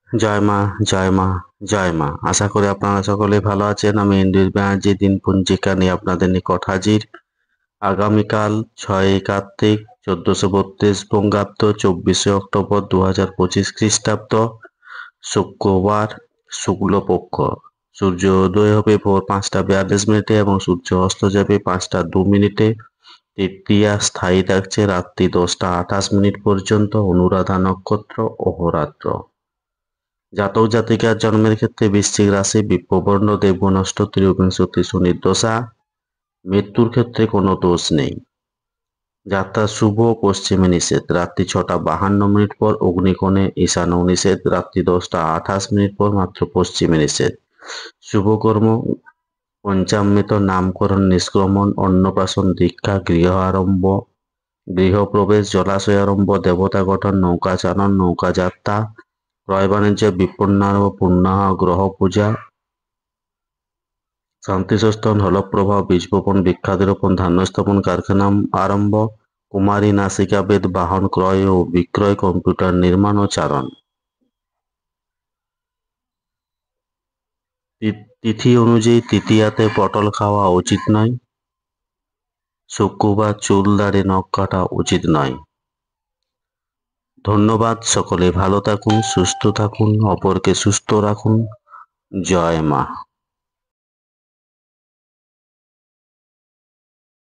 জয় মা, জয় মা, জয় মা। আশা করি আপনারা সকলেই ভালো আছেন। আমি ইন্দ্রিত ব্যানার্জি দিন পঞ্জিকা নিয়ে আপনাদের নিকট হাজির। আগামীকাল 6ই কার্তিক 1432 বঙ্গাব্দ 24শে অক্টোবর 2025 খ্রিস্টাব্দ শুক্রবার শুক্লপক্ষ। সূর্য উদয় হবে ভোর 5টা 42 এবং সূর্য অস্ত যাবে 5টা 2 তৃতীয়া স্থায়ী থাকছে রাত্রি 10টা 28 পর্যন্ত। অনুরাধা নক্ষত্র অহোরাত্র। জাতক জাতিকার জন্মের ক্ষেত্রে বৃশ্চিক রাশি বিপ্রবর্ণ দেবগুণষ্ট ত্রিবিংশতি শনির দশা। মৃত্যুর ক্ষেত্রে কোনো দোষ নেই। যাত্রা শুভ, পশ্চিমে নিষেধ। রাত্রি 6টা 52 পর অগ্নিকোণে ঈশান্য নিষেধ। রাত্রি 10টা 28 পর মাত্র পশ্চিমে নিষেধ। শুভকর্ম পঞ্চামৃত, নামকরণ, নিষ্ক্রমণ, অন্নপ্রাশন, দীক্ষা, গৃহ আরম্ভ, গৃহপ্রবেশ, জলাশয় আরম্ভ, দেবতা গঠন, নৌকাচালন, নৌকাযাত্রা, ক্রয় বাণিজ্য, বিপন্নারম্ভ, পুণ্যাহ, গ্রহ পূজা, শান্তিস্থল, হলপ্রবাহ, বীজ বপন, বৃক্ষারোপণ, ধান্য স্থাপন, কারখানা আরম্ভ, কুমারী, নাসিকাবেদ, বাহন ক্রয় ও বিক্রয়, কম্পিউটার নির্মাণ ও চারণ। তিথি অনুযায়ী তৃতীয়াতে পটল খাওয়া উচিত নয়। শুক্রবার চুল দাড়ি নখ কাটা উচিত নয়। ধন্যবাদ। সকলে ভালো থাকুন, সুস্থ থাকুন, অপরকে সুস্থ রাখুন। জয় মা।